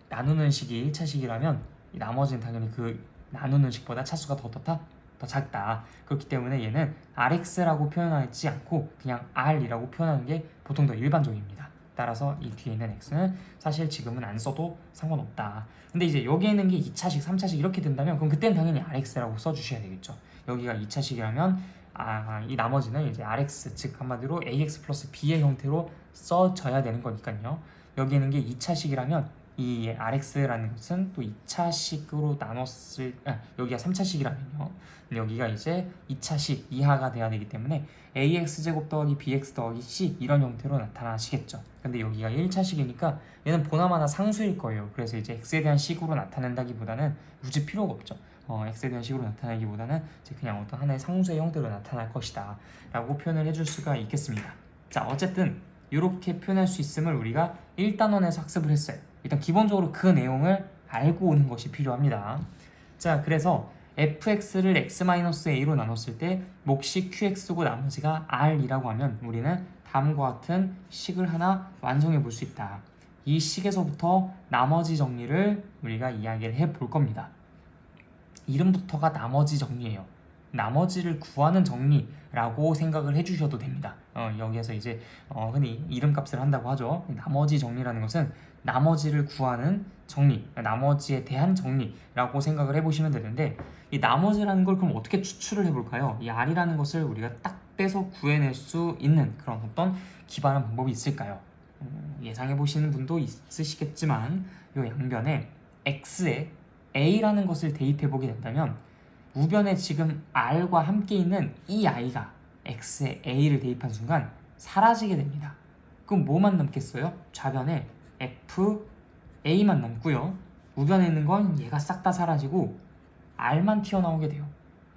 나누는 식이 1차 식이라면 이 나머지는 당연히 그 나누는 식보다 차수가 더 작다. 그렇기 때문에 얘는 rx라고 표현하지 않고 그냥 r이라고 표현하는 게 보통 더 일반적입니다. 따라서 이 뒤에 있는 x는 사실 지금은 안 써도 상관없다. 근데 이제 여기에 있는 게 2차식, 3차식 이렇게 된다면 그럼 그때는 당연히 rx라고 써주셔야 되겠죠. 여기가 2차식이라면 이 나머지는 이제 rx, 즉 한마디로 ax 플러스 b의 형태로 써져야 되는 거니까요. 여기 있는 게 2차식이라면 이 Rx라는 것은 또 2차식으로 나눴을 여기가 3차식이라면요. 여기가 이제 2차식 이하가 돼야 되기 때문에 ax제곱 더하기 bx 더하기 c 이런 형태로 나타나시겠죠. 근데 여기가 1차식이니까 얘는 보나마나 상수일 거예요. 그래서 이제 x에 대한 식으로 나타낸다기보다는 굳이 필요가 없죠. x에 대한 식으로 나타내기보다는 이제 그냥 어떤 하나의 상수의 형태로 나타날 것이다 라고 표현을 해줄 수가 있겠습니다. 자, 어쨌든 이렇게 표현할 수 있음을 우리가 1단원에서 학습을 했어요. 일단 기본적으로 그 내용을 알고 오는 것이 필요합니다. 자, 그래서 fx를 x-a로 나눴을 때 몫이 qx고 나머지가 r이라고 하면 우리는 다음과 같은 식을 하나 완성해 볼 수 있다. 이 식에서부터 나머지 정리를 우리가 이야기를 해 볼 겁니다. 이름부터가 나머지 정리예요. 나머지를 구하는 정리라고 생각을 해주셔도 됩니다. 여기에서 이제 흔히 이름값을 한다고 하죠. 나머지 정리라는 것은 나머지를 구하는 정리, 나머지에 대한 정리라고 생각을 해보시면 되는데, 이 나머지라는 걸 그럼 어떻게 추출을 해볼까요? 이 R이라는 것을 우리가 딱 빼서 구해낼 수 있는 그런 어떤 기반한 방법이 있을까요? 예상해보시는 분도 있으시겠지만 이 양변에 X에 A라는 것을 대입해보게 된다면 우변에 지금 R과 함께 있는 이 I가 X에 A를 대입한 순간 사라지게 됩니다. 그럼 뭐만 남겠어요? 좌변에 F, A만 남고요. 우변에 있는 건 얘가 싹 다 사라지고 R만 튀어나오게 돼요.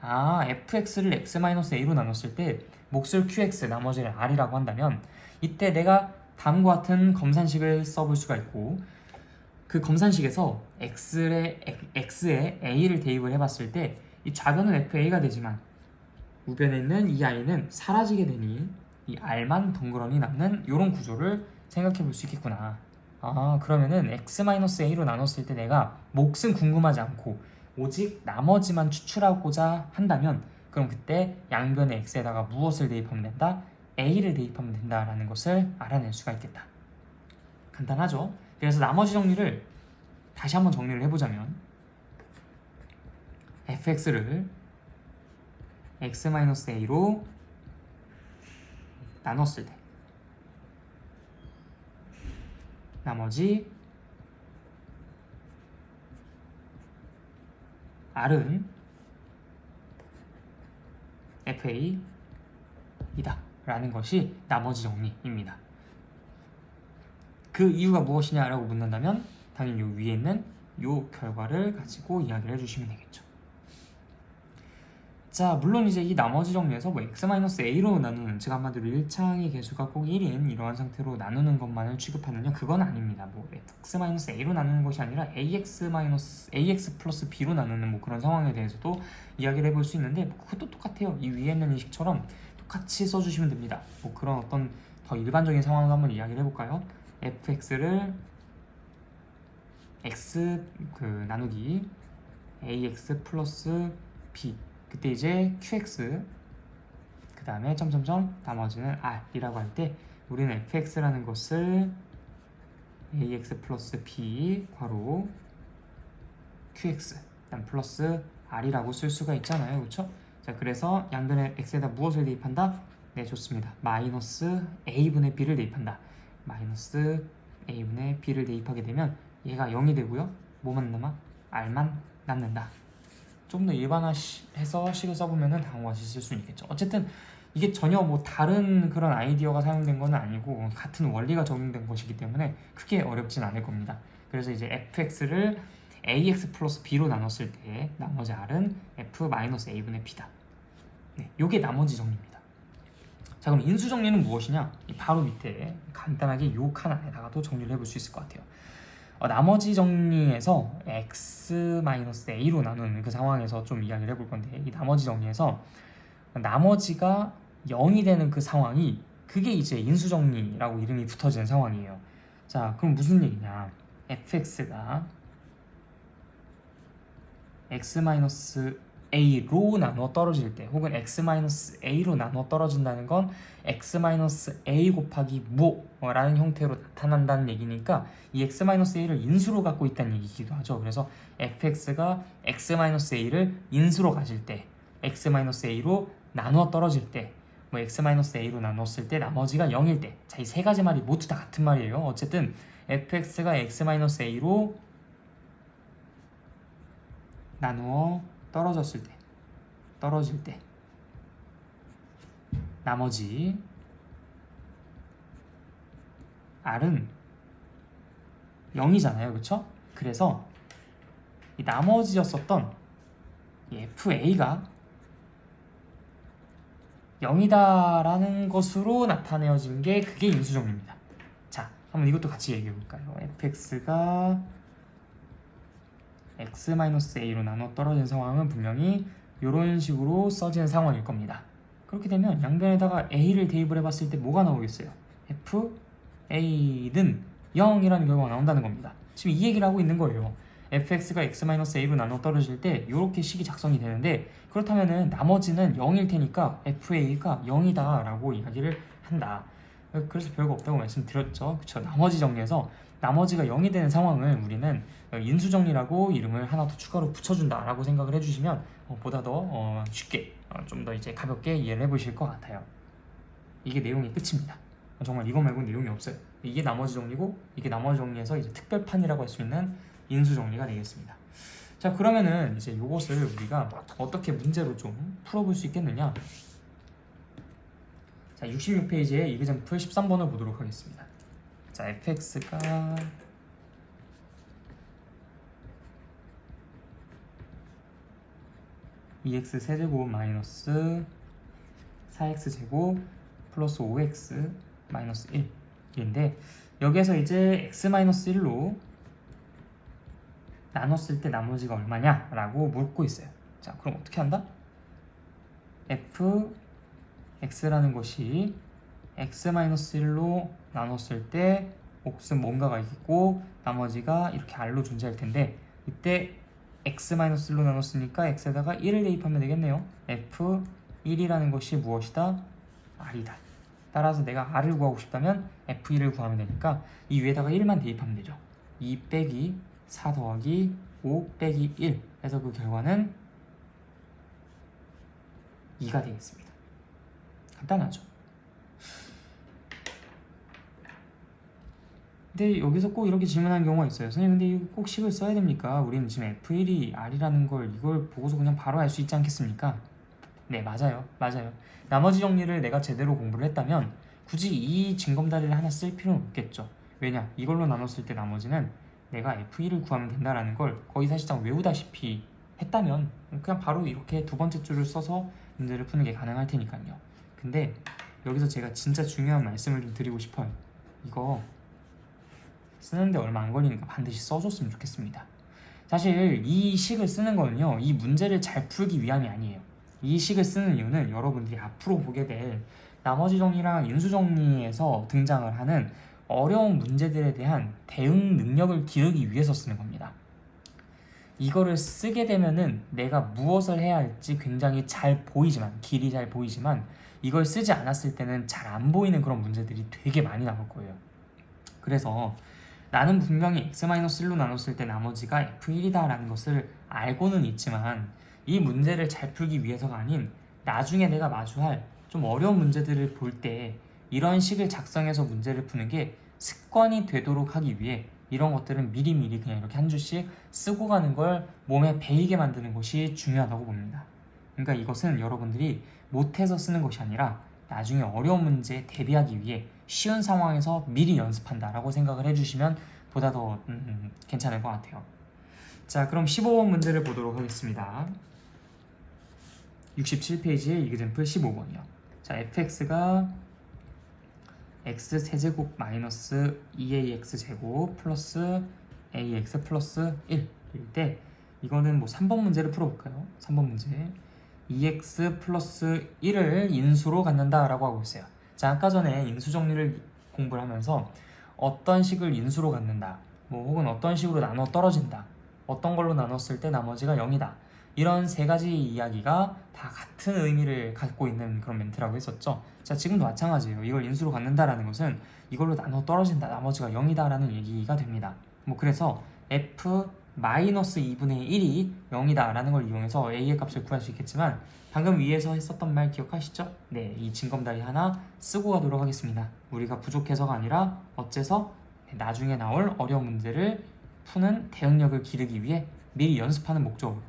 fx를 x-a로 나눴을 때 몫을 qx, 나머지를 r이라고 한다면 이때 내가 다음과 같은 검산식을 써볼 수가 있고, 그 검산식에서 x에 a를 대입을 해봤을 때 이 좌변은 fa가 되지만 우변에 있는 이 i는 사라지게 되니 이 r만 덩그러니 남는 이런 구조를 생각해 볼 수 있겠구나. 그러면은 x-a로 나눴을 때 내가 몫은 궁금하지 않고 오직 나머지만 추출하고자 한다면 그럼 그때 양변의 x에다가 무엇을 대입하면 된다? a를 대입하면 된다라는 것을 알아낼 수가 있겠다. 간단하죠? 그래서 나머지 정리를 다시 한번 정리를 해보자면 fx를 x-a로 나눴을 때 나머지 r은 fa이다 라는 것이 나머지 정리입니다. 그 이유가 무엇이냐라고 묻는다면 당연히 요 위에 있는 요 결과를 가지고 이야기를 해주시면 되겠죠. 자, 물론 이제 이 나머지 정리에서 뭐 x-a로 나누는, 즉 한마디로 1창의 개수가 꼭 1인 이러한 상태로 나누는 것만을 취급하느냐, 그건 아닙니다. 뭐 x-a로 나누는 것이 아니라 ax 플러스 b로 나누는 뭐 그런 상황에 대해서도 이야기를 해볼 수 있는데, 뭐 그것도 똑같아요. 이 위에 있는 이 식처럼 똑같이 써주시면 됩니다. 뭐 그런 어떤 더 일반적인 상황을 한번 이야기를 해볼까요? fx를 x 나누기 ax 플러스 b, 그때 이제 qx 그 다음에 점점점 나머지는 r이라고 할 때 우리는 fx라는 것을 ax 플러스 b 괄호 qx 그다음 플러스 r이라고 쓸 수가 있잖아요, 그렇죠? 자, 그래서 양변의 x에다 무엇을 대입한다? 네, 좋습니다. 마이너스 a분의 b를 대입한다. 마이너스 a분의 b를 대입하게 되면 얘가 0이 되고요. 뭐만 남아? r만 남는다. 좀 더 일반화해서 식을 써보면 다음과 같이 쓸 수 있겠죠. 어쨌든 이게 전혀 뭐 다른 그런 아이디어가 사용된 건 아니고 같은 원리가 적용된 것이기 때문에 크게 어렵진 않을 겁니다. 그래서 이제 fx를 ax 플러스 b로 나눴을 때 나머지 r은 f 마이너스 a분의 b다. 네, 요게 나머지 정리입니다. 자, 그럼 인수 정리는 무엇이냐? 바로 밑에 간단하게 요 칸 안에다가도 정리를 해볼 수 있을 것 같아요. 나머지 정리에서 x-a로 나누는 그 상황에서 좀 이야기를 해볼 건데, 이 나머지 정리에서 나머지가 0이 되는 그 상황이, 그게 이제 인수정리라고 이름이 붙어지는 상황이에요. 자, 그럼 무슨 얘기냐? fx가 x-a로 나누어 떨어질 때, 혹은 x-a로 나누어 떨어진다는 건 x-a 곱하기 무라는 형태로 나타난다는 얘기니까 이 x-a를 인수로 갖고 있다는 얘기이기도 하죠. 그래서 fx가 x-a를 인수로 가질 때, x-a로 나누어 떨어질 때, x-a로 나눴을 때 나머지가 0일 때, 자, 이 세 가지 말이 모두 다 같은 말이에요. 어쨌든 fx가 x-a로 나누어 떨어질 때 나머지 r은 0이잖아요, 그쵸? 그래서 이 나머지였었던 이 fa가 0이다라는 것으로 나타내어진 게 그게 인수정리입니다. 자, 한번 이것도 같이 얘기해 볼까요? fx가 x-a로 나눠 떨어진 상황은 분명히 이런 식으로 써진 상황일 겁니다. 그렇게 되면 양변에다가 a를 대입을 해봤을 때 뭐가 나오겠어요? fa는 0이라는 결과가 나온다는 겁니다. 지금 이 얘기를 하고 있는 거예요. fx가 x-a로 나눠 떨어질 때 이렇게 식이 작성이 되는데, 그렇다면은 나머지는 0일 테니까 fa가 0이다 라고 이야기를 한다. 그래서 별거 없다고 말씀드렸죠. 그쵸? 나머지 정리해서 나머지가 0이 되는 상황을 우리는 인수정리라고 이름을 하나 더 추가로 붙여준다 라고 생각을 해주시면 보다 더 쉽게 좀 더 이제 가볍게 이해를 해보실 것 같아요. 이게 내용이 끝입니다. 정말 이거 말고 내용이 없어요. 이게 나머지 정리고 이게 나머지 정리에서 이제 특별판이라고 할 수 있는 인수 정리가 되겠습니다. 자, 그러면은 이제 이것을 우리가 어떻게 문제로 좀 풀어볼 수 있겠느냐? 자, 66페이지에 이그젬플 13번을 보도록 하겠습니다. 자, fx가 EX 세제곱 마이너스 4X 제곱 플러스 5X 마이너스 1인데, 여기에서 이제 X 마이너스 1로 나눴을 때 나머지가 얼마냐 라고 묻고 있어요. 자, 그럼 어떻게 한다? fx라는 것이 x-1로 나눴을 때 몫은 뭔가가 있고 나머지가 이렇게 r로 존재할 텐데, 이때 x-1로 나눴으니까 x에다가 1을 대입하면 되겠네요. f1이라는 것이 무엇이다? r이다. 따라서 내가 r을 구하고 싶다면 f1을 구하면 되니까 이 위에다가 1만 대입하면 되죠. 2 빼기 4 더하기 5 빼기 1 해서 그 결과는 2가 되겠습니다. 간단하죠? 근데 여기서 꼭 이렇게 질문하는 경우가 있어요. 선생님, 근데 이거 꼭 식을 써야 됩니까? 우리는 지금 F1이 R이라는 걸 이걸 보고서 그냥 바로 알 수 있지 않겠습니까? 네, 맞아요. 나머지 정리를 내가 제대로 공부를 했다면 굳이 이 징검다리를 하나 쓸 필요는 없겠죠. 왜냐? 이걸로 나눴을 때 나머지는 내가 F1을 구하면 된다라는 걸 거의 사실상 외우다시피 했다면 그냥 바로 이렇게 두 번째 줄을 써서 문제를 푸는 게 가능할 테니까요. 근데 여기서 제가 진짜 중요한 말씀을 좀 드리고 싶어요. 이거 쓰는데 얼마 안 걸리니까 반드시 써줬으면 좋겠습니다. 사실 이 식을 쓰는 거는요, 이 문제를 잘 풀기 위함이 아니에요. 이 식을 쓰는 이유는 여러분들이 앞으로 보게 될 나머지 정리랑 인수 정리에서 등장을 하는 어려운 문제들에 대한 대응 능력을 기르기 위해서 쓰는 겁니다. 이거를 쓰게 되면은 내가 무엇을 해야 할지 굉장히 잘 보이지만, 길이 잘 보이지만 이걸 쓰지 않았을 때는 잘 안 보이는 그런 문제들이 되게 많이 나올 거예요. 그래서 나는 분명히 x-1로 나눴을 때 나머지가 f1이다 라는 것을 알고는 있지만 이 문제를 잘 풀기 위해서가 아닌 나중에 내가 마주할 좀 어려운 문제들을 볼 때 이런 식을 작성해서 문제를 푸는 게 습관이 되도록 하기 위해 이런 것들은 미리미리 그냥 이렇게 한 줄씩 쓰고 가는 걸 몸에 배이게 만드는 것이 중요하다고 봅니다. 그러니까 이것은 여러분들이 못해서 쓰는 것이 아니라 나중에 어려운 문제에 대비하기 위해 쉬운 상황에서 미리 연습한다라고 생각을 해주시면 보다 더 괜찮을 것 같아요. 자, 그럼 15번 문제를 보도록 하겠습니다. 67페이지의 이그젬플 15번이요. 자, fx가 x 세제곱 마이너스 2ax 제곱 플러스 ax 플러스 1일 때 이거는 뭐 3번 문제를 풀어볼까요? 3번 문제 2x 플러스 1을 인수로 갖는다 라고 하고 있어요. 자, 아까 전에 인수 정리를 공부를 하면서 어떤 식을 인수로 갖는다, 뭐 혹은 어떤 식으로 나눠 떨어진다, 어떤 걸로 나눴을 때 나머지가 0이다, 이런 세 가지 이야기가 다 같은 의미를 갖고 있는 그런 멘트라고 했었죠. 자, 지금도 마찬가지예요. 이걸 인수로 갖는다라는 것은 이걸로 나눠 떨어진다, 나머지가 0이다 라는 얘기가 됩니다. 뭐 그래서 f-2분의 1이 0이다 라는 걸 이용해서 a의 값을 구할 수 있겠지만 방금 위에서 했었던 말 기억하시죠? 네, 이 징검다리 하나 쓰고 가도록 하겠습니다. 우리가 부족해서가 아니라 어째서 나중에 나올 어려운 문제를 푸는 대응력을 기르기 위해 미리 연습하는 목적으로.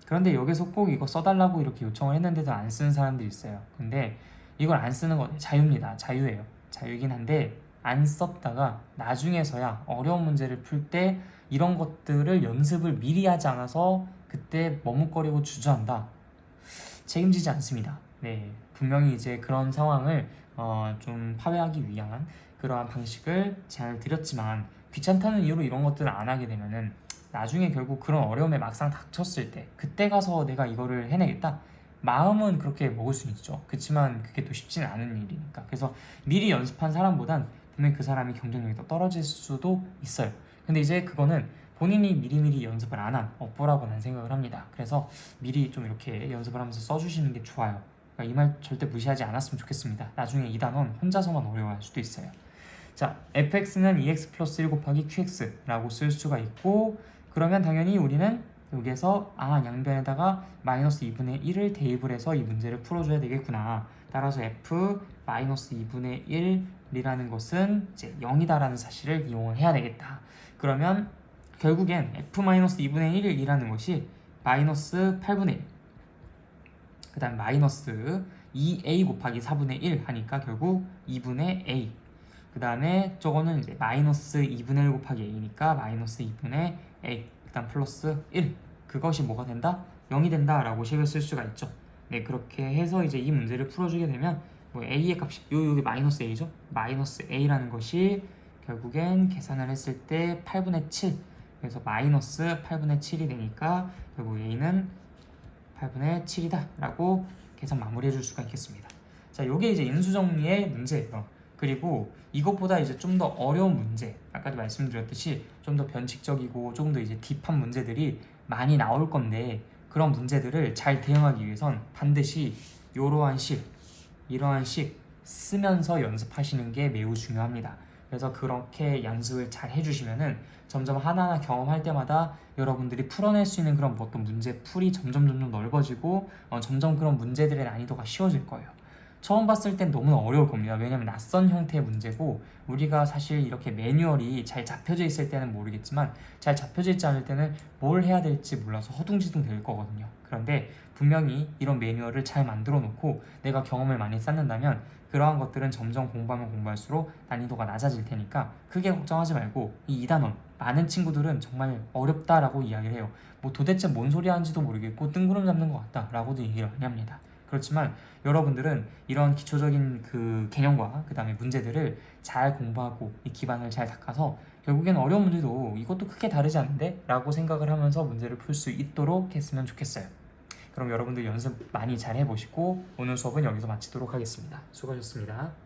그런데 여기서 꼭 이거 써달라고 이렇게 요청을 했는데도 안 쓰는 사람들이 있어요. 근데 이걸 안 쓰는 건 자유입니다. 자유예요. 자유이긴 한데 안 썼다가 나중에서야 어려운 문제를 풀 때 이런 것들을 연습을 미리 하지 않아서 그때 머뭇거리고 주저한다. 책임지지 않습니다. 네, 분명히 이제 그런 상황을 좀 파괴하기 위한 그러한 방식을 제안을 드렸지만 귀찮다는 이유로 이런 것들을 안 하게 되면은 나중에 결국 그런 어려움에 막상 닥쳤을 때 그때 가서 내가 이거를 해내겠다 마음은 그렇게 먹을 수 있죠. 그렇지만 그게 또 쉽지는 않은 일이니까. 그래서 미리 연습한 사람보단 분명히 그 사람이 경쟁력이 더 떨어질 수도 있어요. 근데 이제 그거는 본인이 미리미리 연습을 안 한 업보라고 난 생각을 합니다. 그래서 미리 좀 이렇게 연습을 하면서 써주시는 게 좋아요. 그러니까 이 말 절대 무시하지 않았으면 좋겠습니다. 나중에 이 단원 혼자서만 어려워할 수도 있어요. 자, fx는 2x 플러스 1 곱하기 qx라고 쓸 수가 있고, 그러면 당연히 우리는 여기에서 양변에다가 마이너스 2분의 1을 대입을 해서 이 문제를 풀어줘야 되겠구나. 따라서 f 마이너스 2분의 1이라는 것은 이제 0이다라는 사실을 이용을 해야 되겠다. 그러면 결국엔 f 마이너스 2분의 1이라는 것이 마이너스 8분의 1, 그 다음 마이너스 2a 곱하기 4분의 1 하니까 결국 2분의 a, 그 다음에 저거는 이제 마이너스 2분의 1 곱하기 a니까 마이너스 2분의 a, 그 다음 플러스 1, 그것이 뭐가 된다? 0이 된다 라고 식을 쓸 수가 있죠. 네, 그렇게 해서 이제 이 문제를 풀어주게 되면 뭐 a의 값이 여기 마이너스 a죠. 마이너스 a라는 것이 결국엔 계산을 했을 때 8분의 7, 그래서 마이너스 8분의 7이 되니까 결국 a는 8분의 7이다 라고 계산 마무리해 줄 수가 있겠습니다. 자, 요게 이제 인수정리의 문제예요. 그리고 이것보다 이제 좀 더 어려운 문제, 아까도 말씀드렸듯이 좀 더 변칙적이고 조금 더 이제 딥한 문제들이 많이 나올 건데, 그런 문제들을 잘 대응하기 위해선 반드시 이러한 식 쓰면서 연습하시는 게 매우 중요합니다. 그래서 그렇게 연습을 잘 해주시면은 점점 하나하나 경험할 때마다 여러분들이 풀어낼 수 있는 그런 어떤 문제 풀이 점점 넓어지고 점점 그런 문제들의 난이도가 쉬워질 거예요. 처음 봤을 땐 너무 어려울 겁니다. 왜냐면 낯선 형태의 문제고, 우리가 사실 이렇게 매뉴얼이 잘 잡혀져 있을 때는 모르겠지만 잘 잡혀져 있지 않을 때는 뭘 해야 될지 몰라서 허둥지둥 될 거거든요. 그런데 분명히 이런 매뉴얼을 잘 만들어 놓고 내가 경험을 많이 쌓는다면 그러한 것들은 점점 공부하면 공부할수록 난이도가 낮아질 테니까 크게 걱정하지 말고, 이 2단원 많은 친구들은 정말 어렵다라고 이야기를 해요. 뭐 도대체 뭔 소리 하는지도 모르겠고 뜬구름 잡는 것 같다 라고도 얘기를 많이 합니다. 그렇지만 여러분들은 이런 기초적인 그 개념과 그 다음에 문제들을 잘 공부하고 이 기반을 잘 닦아서 결국엔 어려운 문제도 이것도 크게 다르지 않은데? 라고 생각을 하면서 문제를 풀 수 있도록 했으면 좋겠어요. 그럼 여러분들 연습 많이 잘 해보시고 오늘 수업은 여기서 마치도록 하겠습니다. 수고하셨습니다.